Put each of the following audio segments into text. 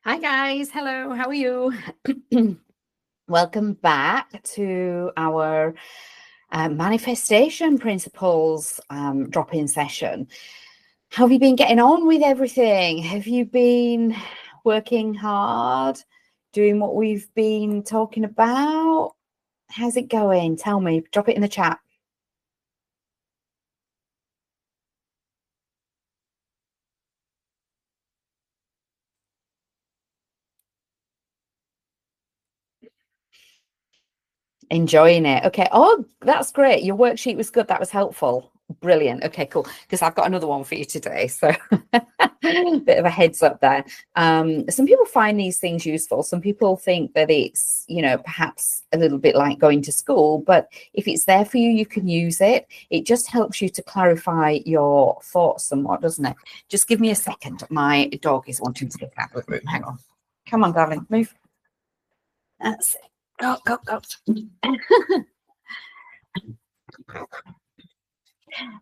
Hi guys, hello, how are you? Welcome back to our manifestation principles drop-in session. How have you been getting on with everything? Have you been working hard, doing what we've been talking about? How's it going? Tell me, drop it in the chat. Enjoying it. Okay. Oh, that's great. Your worksheet was good. That was helpful. Brilliant. Okay, cool. Because I've got another one for you today. So bit of a heads up there. Some people find these things useful. Some people think that it's, perhaps a little bit like going to school, but if it's there for you, you can use it. It just helps you to clarify your thoughts somewhat, doesn't it? Just give me a second. My dog is wanting to get out of the room. Hang on. Come on, darling. Move. That's it. Go, go, go.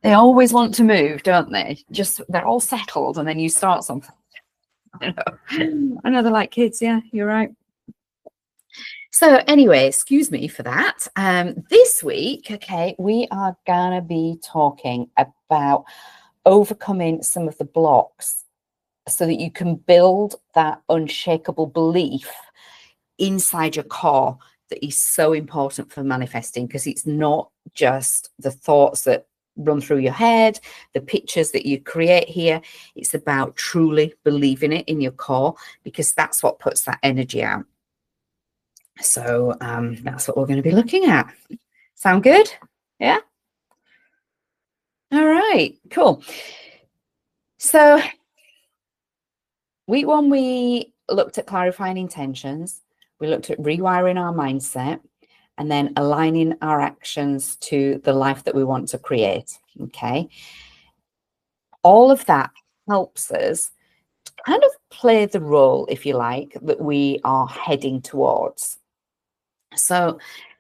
They always want to move, don't they? Just they're all settled, and then you start something. I know they're like kids. Yeah, you're right. So anyway, excuse me for that. This week, okay, we are gonna be talking about overcoming some of the blocks so that you can build that unshakable belief inside your core that is so important for manifesting, because it's not just the thoughts that run through your head, the pictures that you create here. It's about truly believing it in your core, because that's what puts that energy out. So that's what we're going to be looking at. Sound good? Yeah. All right, cool. So week one, we looked at clarifying intentions. We looked at rewiring our mindset and then aligning our actions to the life that we want to create. Okay. All of that helps us kind of play the role, if you like, that we are heading towards. So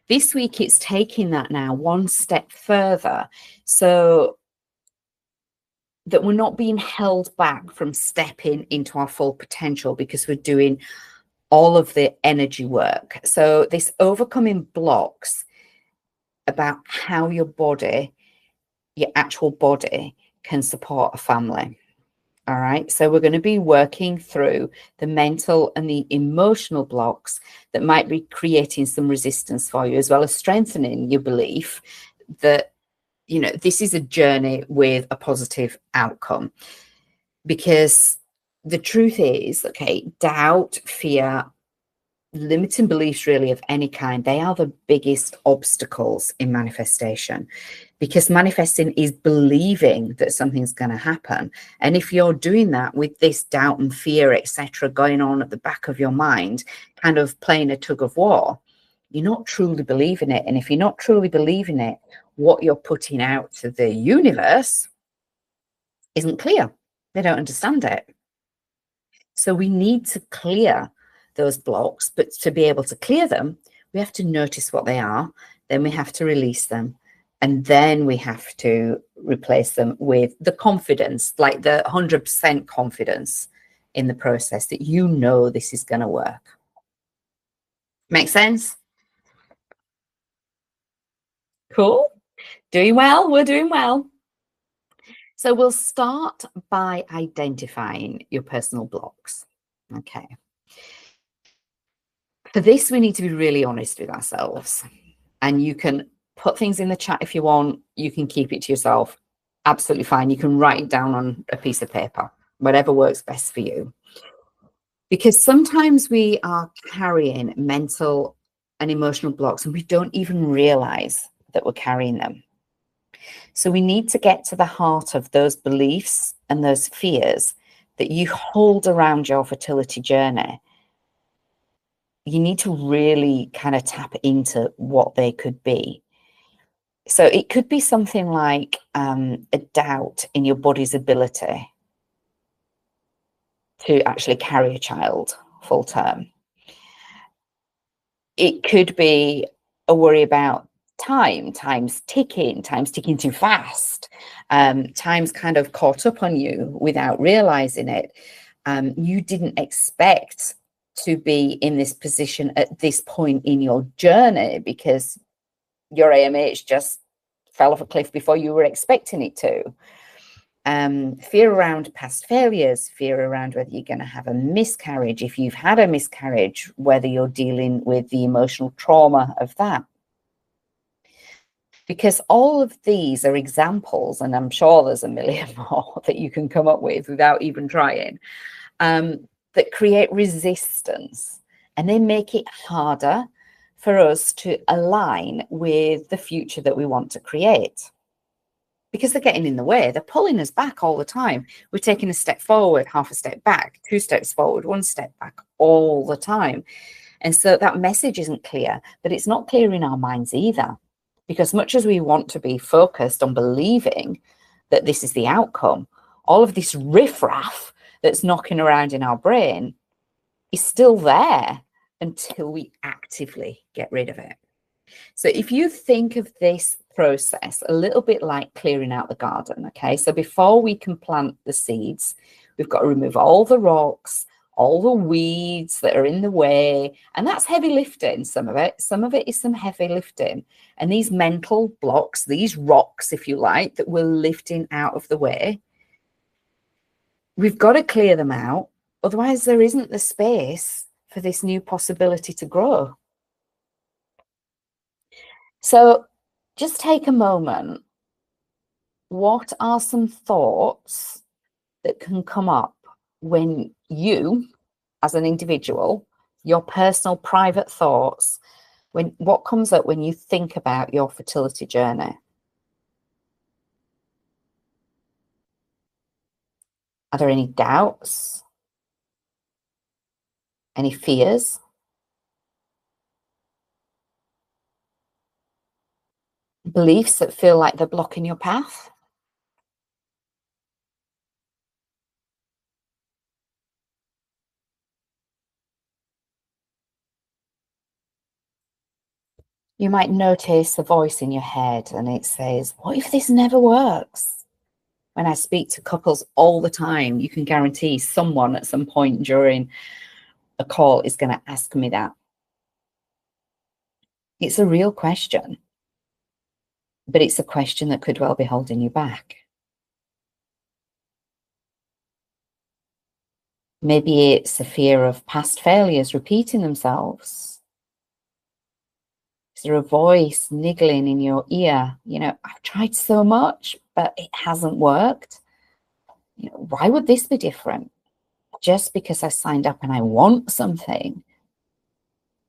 this week, it's taking that now one step further so that we're not being held back from stepping into our full potential, because we're doing all of the energy work. So this overcoming blocks about how your body, your actual body, can support a family. All right. So we're going to be working through the mental and the emotional blocks that might be creating some resistance for you, as well as strengthening your belief that, this is a journey with a positive outcome. Because the truth is, okay, doubt, fear, limiting beliefs really of any kind, they are the biggest obstacles in manifestation, because manifesting is believing that something's going to happen. And if you're doing that with this doubt and fear, etc., going on at the back of your mind, kind of playing a tug of war, you're not truly believing it. And if you're not truly believing it, what you're putting out to the universe isn't clear. They don't understand it. So we need to clear those blocks, but to be able to clear them, we have to notice what they are, then we have to release them, and then we have to replace them with the confidence, like the 100% confidence in the process that this is going to work. Make sense? Cool. Doing well. We're doing well. So we'll start by identifying your personal blocks. Okay. For this, we need to be really honest with ourselves. And you can put things in the chat if you want. You can keep it to yourself. Absolutely fine. You can write it down on a piece of paper, whatever works best for you. Because sometimes we are carrying mental and emotional blocks and we don't even realize that we're carrying them. So we need to get to the heart of those beliefs and those fears that you hold around your fertility journey. You need to really kind of tap into what they could be. So it could be something like a doubt in your body's ability to actually carry a child full term. It could be a worry about time's ticking too fast, time's kind of caught up on you without realizing it. You didn't expect to be in this position at this point in your journey because your AMH just fell off a cliff before you were expecting it to. Fear around past failures, fear around whether you're going to have a miscarriage, if you've had a miscarriage, whether you're dealing with the emotional trauma of that. Because all of these are examples, and I'm sure there's a million more that you can come up with without even trying, that create resistance, and they make it harder for us to align with the future that we want to create. Because they're getting in the way. They're pulling us back all the time. We're taking a step forward, half a step back, 2 steps forward, 1 step back all the time. And so that message isn't clear, but it's not clear in our minds either. Because much as we want to be focused on believing that this is the outcome, all of this riffraff that's knocking around in our brain is still there until we actively get rid of it. So if you think of this process a little bit like clearing out the garden, okay? So before we can plant the seeds, we've got to remove all the rocks, all the weeds that are in the way, and that's heavy lifting, some of it. Some of it is some heavy lifting. And these mental blocks, these rocks, if you like, that we're lifting out of the way, we've got to clear them out. Otherwise, there isn't the space for this new possibility to grow. So just take a moment. What are some thoughts that can come up when you, as an individual, your personal private thoughts, what comes up when you think about your fertility journey? Are there any doubts? Any fears? Beliefs that feel like they're blocking your path? You might notice a voice in your head and it says, what if this never works? When I speak to couples all the time, you can guarantee someone at some point during a call is going to ask me that. It's a real question, but it's a question that could well be holding you back. Maybe it's a fear of past failures repeating themselves. Is there a voice niggling in your ear? You know, I've tried so much, but it hasn't worked. You know, why would this be different? Just because I signed up and I want something,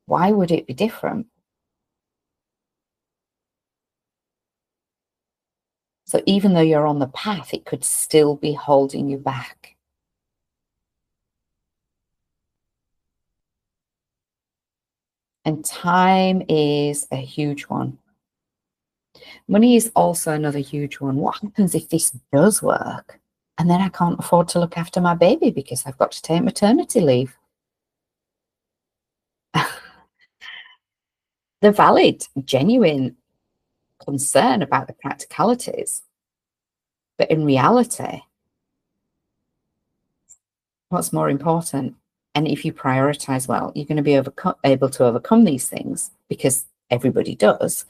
why would it be different? So even though you're on the path, it could still be holding you back. And time is a huge one. Money is also another huge one. What happens if this does work? And then I can't afford to look after my baby because I've got to take maternity leave. The valid, genuine concern about the practicalities. But in reality, what's more important? And if you prioritize well, you're going to be able to overcome these things because everybody does.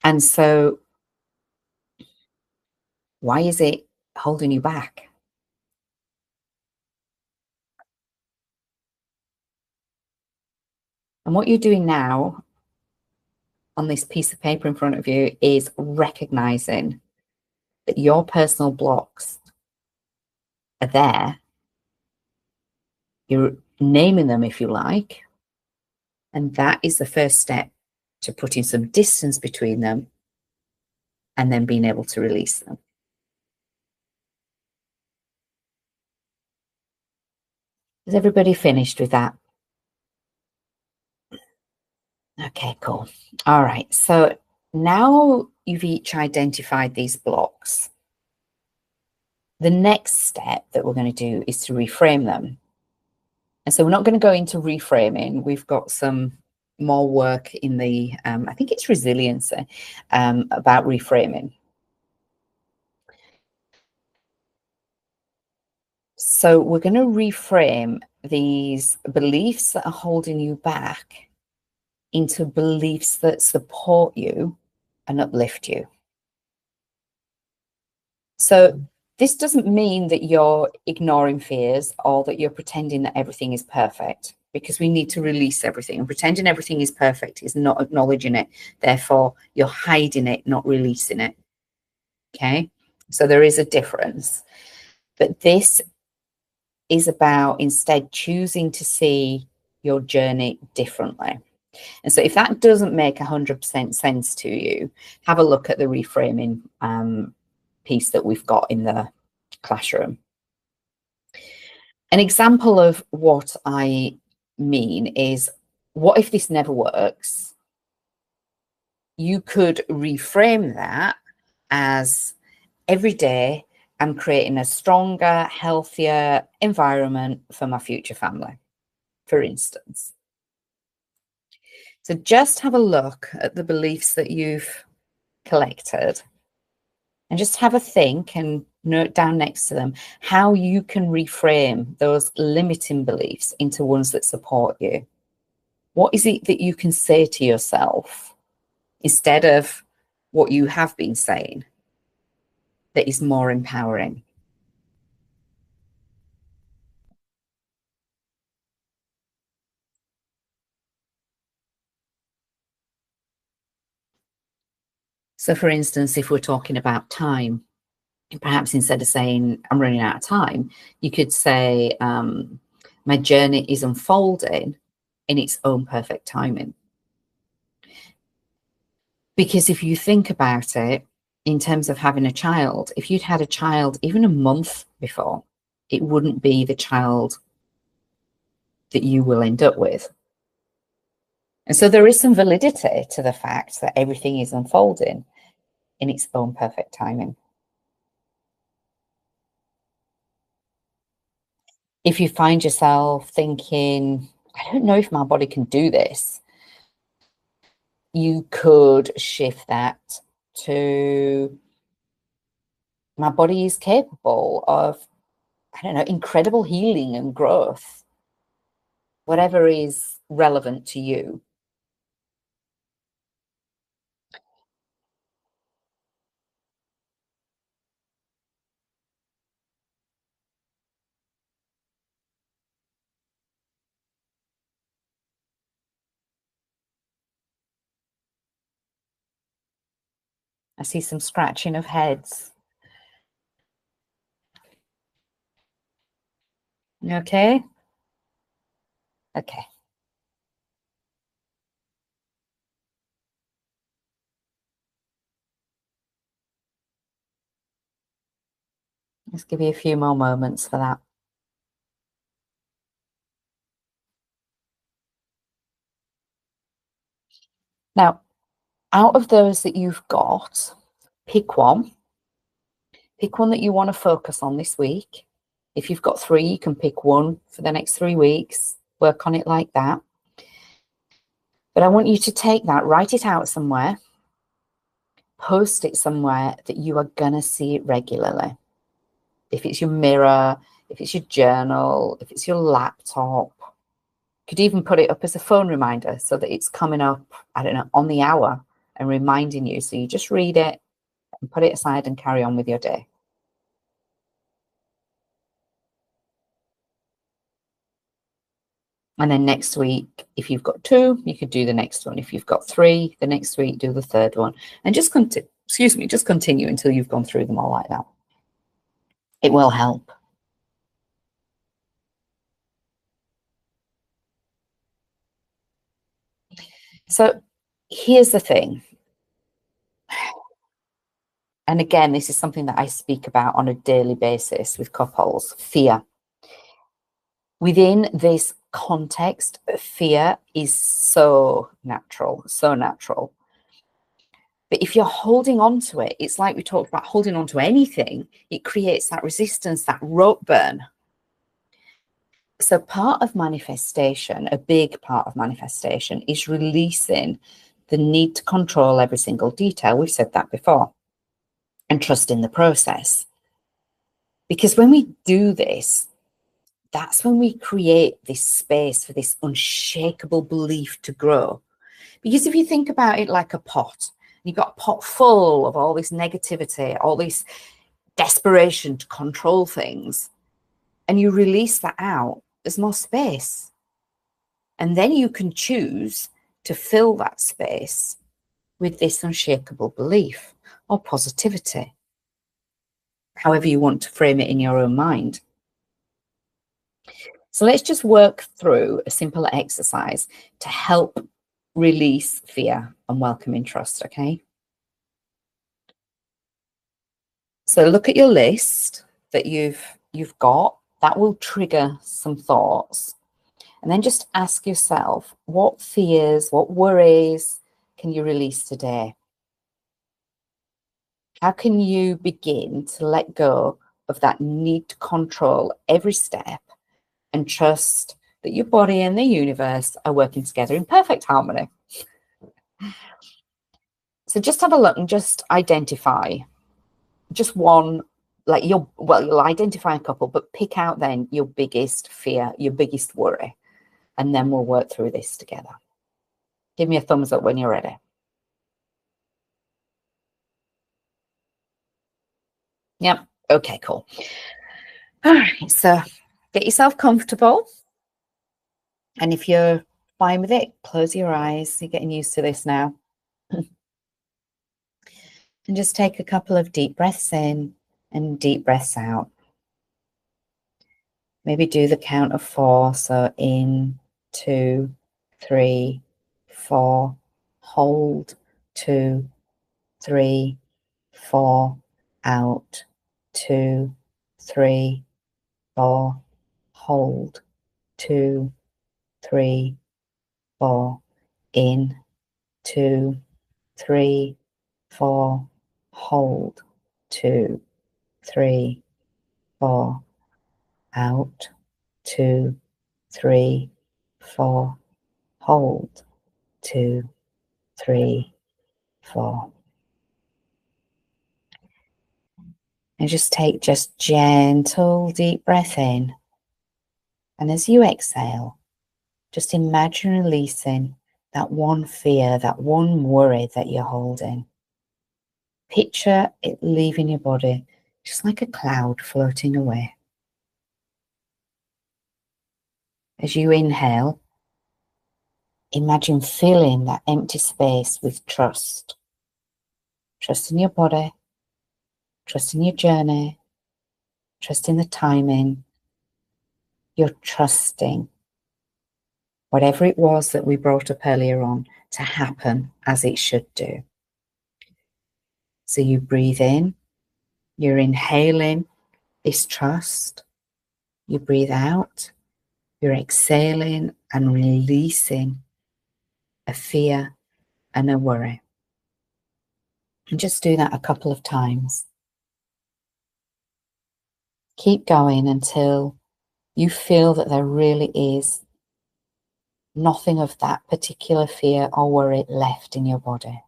And so why is it holding you back? And what you're doing now on this piece of paper in front of you is recognizing that your personal blocks are there. You're naming them, if you like. And that is the first step to putting some distance between them and then being able to release them. Is everybody finished with that? Okay, cool. All right. So now you've each identified these blocks. The next step that we're going to do is to reframe them. And so we're not going to go into reframing. We've got some more work in the, I think it's resiliency, about reframing. So we're going to reframe these beliefs that are holding you back into beliefs that support you and uplift you. So this doesn't mean that you're ignoring fears or that you're pretending that everything is perfect, because we need to release everything. And pretending everything is perfect is not acknowledging it. Therefore, you're hiding it, not releasing it. Okay? So there is a difference. But this is about instead choosing to see your journey differently. And so if that doesn't make 100% sense to you, have a look at the reframing piece that we've got in the classroom. An example of what I mean is, what if this never works? You could reframe that as, every day I'm creating a stronger, healthier environment for my future family, for instance. So just have a look at the beliefs that you've collected and just have a think and note down next to them how you can reframe those limiting beliefs into ones that support you. What is it that you can say to yourself instead of what you have been saying that is more empowering? So, for instance, if we're talking about time, perhaps instead of saying, I'm running out of time, you could say, my journey is unfolding in its own perfect timing. Because if you think about it, in terms of having a child, if you'd had a child even a month before, it wouldn't be the child that you will end up with. And so there is some validity to the fact that everything is unfolding in its own perfect timing. If you find yourself thinking, I don't know if my body can do this, you could shift that to, my body is capable of, I don't know, incredible healing and growth, whatever is relevant to you. I see some scratching of heads. You okay? Okay. Let's give you a few more moments for that. Now, out of those that you've got, pick one. Pick one that you want to focus on this week. If you've got 3, you can pick one for the next 3 weeks. Work on it like that. But I want you to take that, write it out somewhere, post it somewhere that you are going to see it regularly. If it's your mirror, if it's your journal, if it's your laptop, you could even put it up as a phone reminder so that it's coming up, I don't know, on the hour and reminding you. So you just read it and put it aside and carry on with your day. And then next week, if you've got 2, you could do the next one. If you've got 3, the next week, do the third one. And just continue until you've gone through them all like that. It will help. So here's the thing. And again, this is something that I speak about on a daily basis with couples: fear. Within this context, fear is so natural, so natural. But if you're holding on to it, it's like we talked about holding on to anything, it creates that resistance, that rope burn. So part of manifestation, a big part of manifestation, is releasing the need to control every single detail. We've said that before. And trust in the process. Because when we do this, that's when we create this space for this unshakable belief to grow. Because if you think about it like a pot, you've got a pot full of all this negativity, all this desperation to control things, and you release that out, there's more space. And then you can choose to fill that space with this unshakable belief or positivity, however you want to frame it in your own mind. So let's just work through a simple exercise to help release fear and welcome in trust, okay? So look at your list that you've got. That will trigger some thoughts. And then just ask yourself, what fears, what worries can you release today? How can you begin to let go of that need to control every step and trust that your body and the universe are working together in perfect harmony? So just have a look and just identify just one, like you'll identify a couple, but pick out then your biggest fear, your biggest worry, and then we'll work through this together. Give me a thumbs up when you're ready. Yep. Okay, cool. All right, so get yourself comfortable. And if you're fine with it, close your eyes. You're getting used to this now. And just take a couple of deep breaths in and deep breaths out. Maybe do the count of 4. So in, 2, 3, 4. Hold, 2, 3, 4. Out, 2, 3, 4. Hold, 2, 3, 4. In, 2, 3, 4. Hold, 2, 3, 4. Out, 2, 3, 4. Hold, 2, 3, 4. And just take just gentle deep breath in. And as you exhale, just imagine releasing that one fear, that one worry that you're holding. Picture it leaving your body, just like a cloud floating away. As you inhale, imagine filling that empty space with trust. Trust in your body, trust in your journey, trust in the timing. You're trusting whatever it was that we brought up earlier on to happen as it should do. So you breathe in, you're inhaling this trust. You breathe out, you're exhaling and releasing a fear and a worry. And just do that a couple of times. Keep going until you feel that there really is nothing of that particular fear or worry left in your body.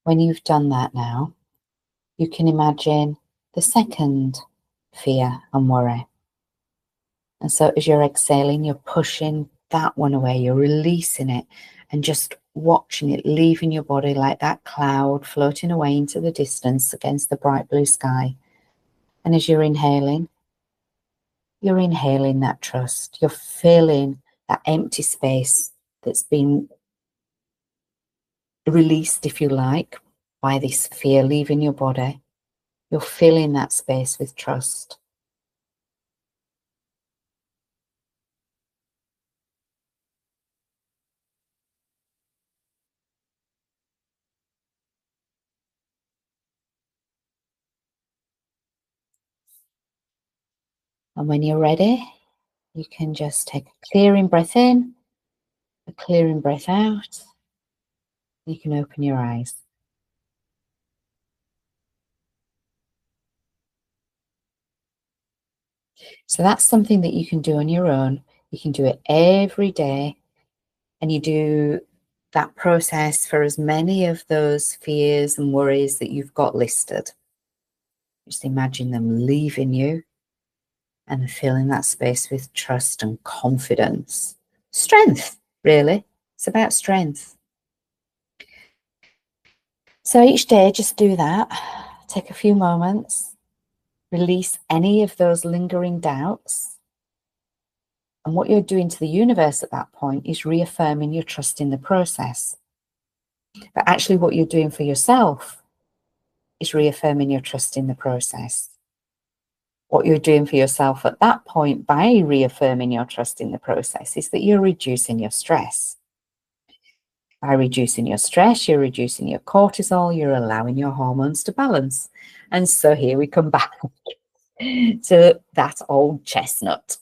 When you've done that now, you can imagine the second fear and worry. And so as you're exhaling, you're pushing that one away, you're releasing it and just watching it leaving your body like that cloud floating away into the distance against the bright blue sky. And as you're inhaling that trust. You're filling that empty space that's been released, if you like, by this fear leaving your body. You're filling that space with trust. And when you're ready, you can just take a clearing breath in, a clearing breath out. You can open your eyes. So that's something that you can do on your own. You can do it every day, and you do that process for as many of those fears and worries that you've got listed. Just imagine them leaving you and filling that space with trust and confidence. Strength, really. It's about strength. So each day, just do that. Take a few moments, release any of those lingering doubts. And what you're doing to the universe at that point is reaffirming your trust in the process. But actually, what you're doing for yourself is reaffirming your trust in the process. What you're doing for yourself at that point by reaffirming your trust in the process is that you're reducing your stress. By reducing your stress, you're reducing your cortisol, you're allowing your hormones to balance. And so here we come back to that old chestnut.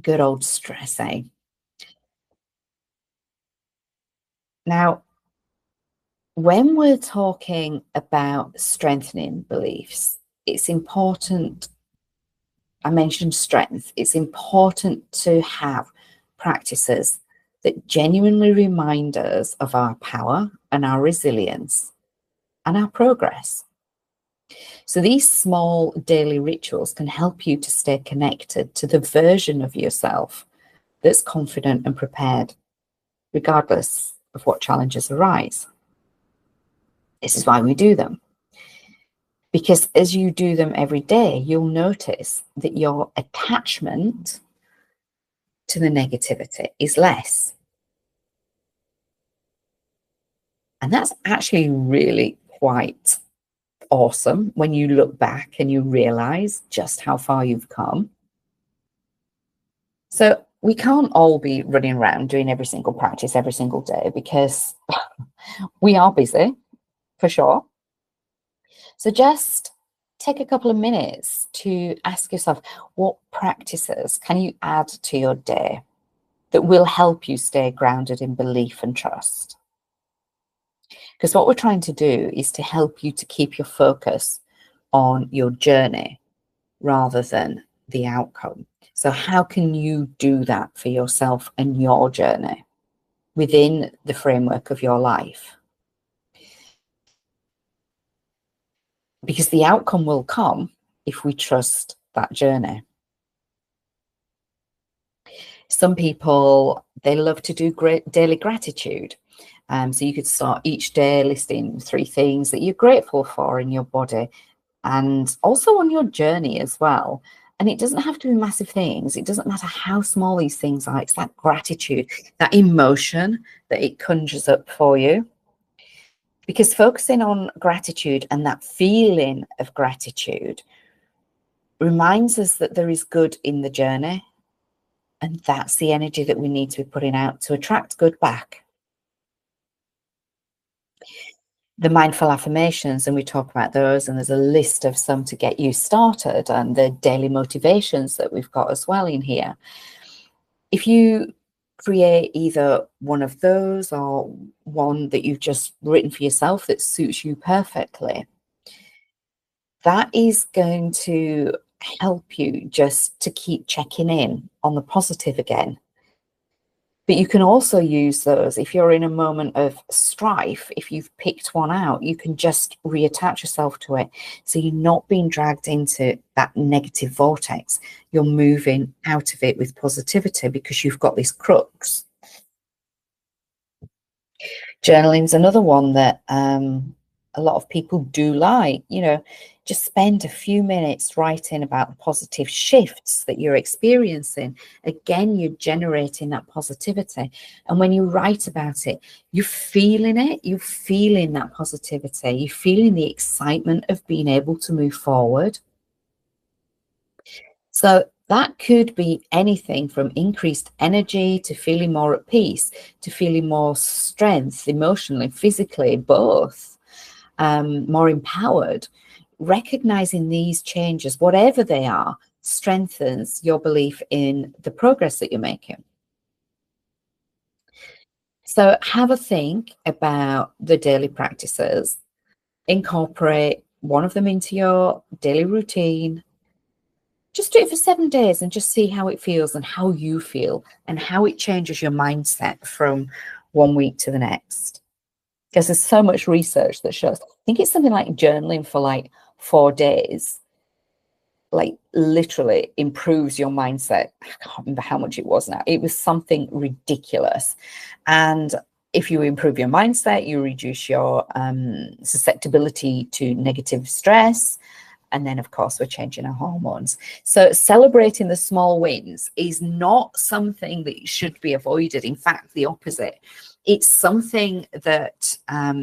Good old stress, eh? Now, when we're talking about strengthening beliefs, it's important, I mentioned strength, it's important to have practices that genuinely remind us of our power and our resilience and our progress. So these small daily rituals can help you to stay connected to the version of yourself that's confident and prepared, regardless of what challenges arise. This is why we do them. Because as you do them every day, you'll notice that your attachment to the negativity is less. And that's actually really quite awesome when you look back and you realize just how far you've come. So we can't all be running around doing every single practice every single day because we are busy, for sure. So just take a couple of minutes to ask yourself, what practices can you add to your day that will help you stay grounded in belief and trust? Because what we're trying to do is to help you to keep your focus on your journey rather than the outcome. So how can you do that for yourself and your journey within the framework of your life? Because the outcome will come if we trust that journey. Some people, they love to do great daily gratitude. So you could start each day listing 3 things that you're grateful for in your body and also on your journey as well. And it doesn't have to be massive things. It doesn't matter how small these things are. It's that gratitude, that emotion that it conjures up for you. Because focusing on gratitude and that feeling of gratitude reminds us that there is good in the journey. And that's the energy that we need to be putting out to attract good back. The mindful affirmations, and we talk about those, and there's a list of some to get you started, and the daily motivations that we've got as well in here. If you create either one of those or one that you've just written for yourself that suits you perfectly, that is going to help you just to keep checking in on the positive again. But you can also use those if you're in a moment of strife. If you've picked one out, you can just reattach yourself to it. So you're not being dragged into that negative vortex. You're moving out of it with positivity because you've got this crux. Journaling is another one that a lot of people do like. Just spend a few minutes writing about the positive shifts that you're experiencing. Again, you're generating that positivity. And when you write about it, you're feeling it. You're feeling that positivity. You're feeling the excitement of being able to move forward. So that could be anything from increased energy to feeling more at peace, to feeling more strength emotionally, physically, both, more empowered. Recognizing these changes, whatever they are, strengthens your belief in the progress that you're making. So have a think about the daily practices, incorporate one of them into your daily routine, Just do it for 7 days and just see how it feels and how you feel and how it changes your mindset from 1 week to the next. Because there's so much research that shows, I think it's something like journaling for like 4 days, like literally improves your mindset. I can't remember how much it was now. It was something ridiculous. And if you improve your mindset, you reduce your susceptibility to negative stress. And then, of course, we're changing our hormones. So celebrating the small wins is not something that should be avoided. In fact, the opposite. It's something that,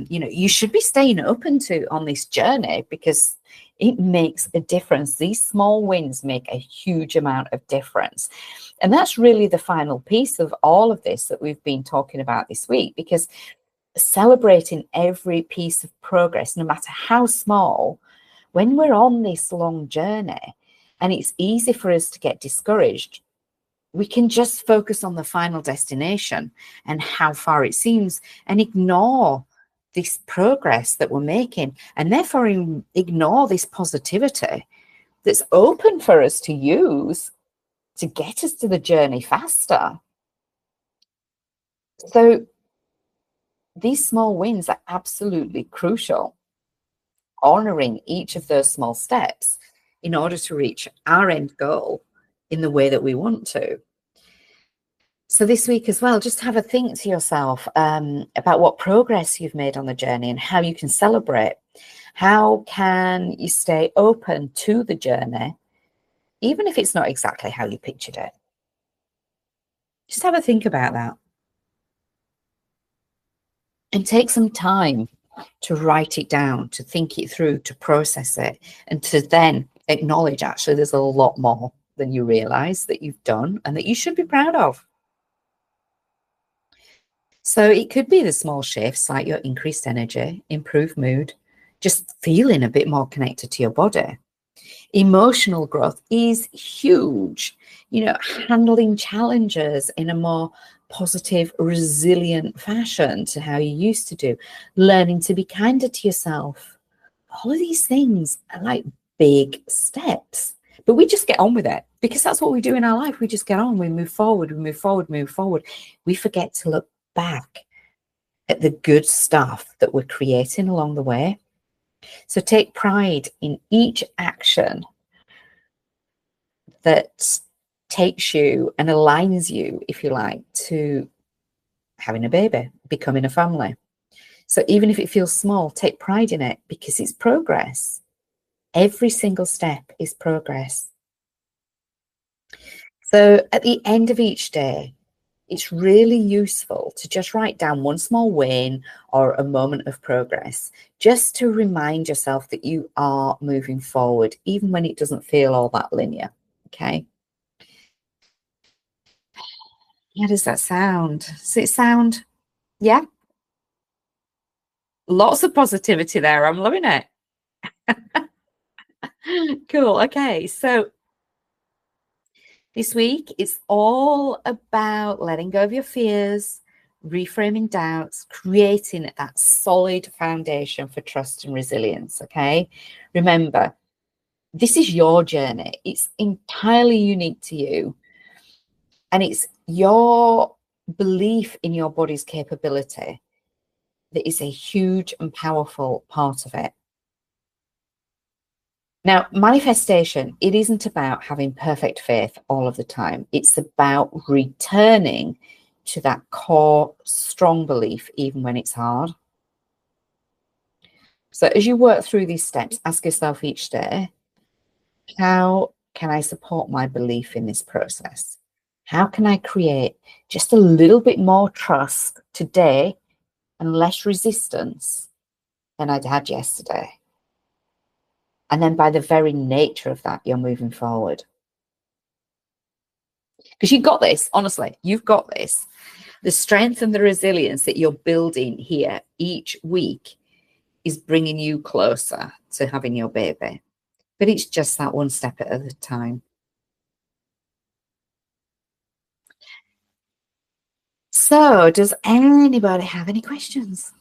you should be staying open to on this journey, because it makes a difference. These small wins make a huge amount of difference. And that's really the final piece of all of this that we've been talking about this week, because celebrating every piece of progress, no matter how small, when we're on this long journey and it's easy for us to get discouraged, we can just focus on the final destination and how far it seems and ignore this progress that we're making, and therefore ignore this positivity that's open for us to use to get us to the journey faster. So these small wins are absolutely crucial. Honoring each of those small steps in order to reach our end goal in the way that we want to. So this week as well, just have a think to yourself about what progress you've made on the journey and how you can celebrate. How can you stay open to the journey, even if it's not exactly how you pictured it? Just have a think about that. And take some time to write it down, to think it through, to process it, and to then acknowledge actually there's a lot more than you realize that you've done and that you should be proud of. So it could be the small shifts like your increased energy, improved mood, just feeling a bit more connected to your body. Emotional growth is huge. Handling challenges in a more positive, resilient fashion to how you used to do. Learning to be kinder to yourself. All of these things are like big steps. But we just get on with it, because that's what we do in our life. We just get on, we move forward, we move forward, move forward. We forget to look back at the good stuff that we're creating along the way. So take pride in each action that takes you and aligns you, if you like, to having a baby, becoming a family. So even if it feels small, take pride in it, because it's progress. Every single step is progress. So at the end of each day, it's really useful to just write down one small win or a moment of progress, just to remind yourself that you are moving forward, even when it doesn't feel all that linear. Okay. How does that sound? Does it sound, yeah? Lots of positivity there. I'm loving it. Cool. Okay. So this week, it's all about letting go of your fears, reframing doubts, creating that solid foundation for trust and resilience. Okay. Remember, this is your journey. It's entirely unique to you. And it's your belief in your body's capability that is a huge and powerful part of it. Now, manifestation, it isn't about having perfect faith all of the time. It's about returning to that core, strong belief, even when it's hard. So as you work through these steps, ask yourself each day, how can I support my belief in this process? How can I create just a little bit more trust today and less resistance than I'd had yesterday? And then by the very nature of that, you're moving forward. Because you've got this, honestly, you've got this. The strength and the resilience that you're building here each week is bringing you closer to having your baby. But it's just that one step at a time. So does anybody have any questions?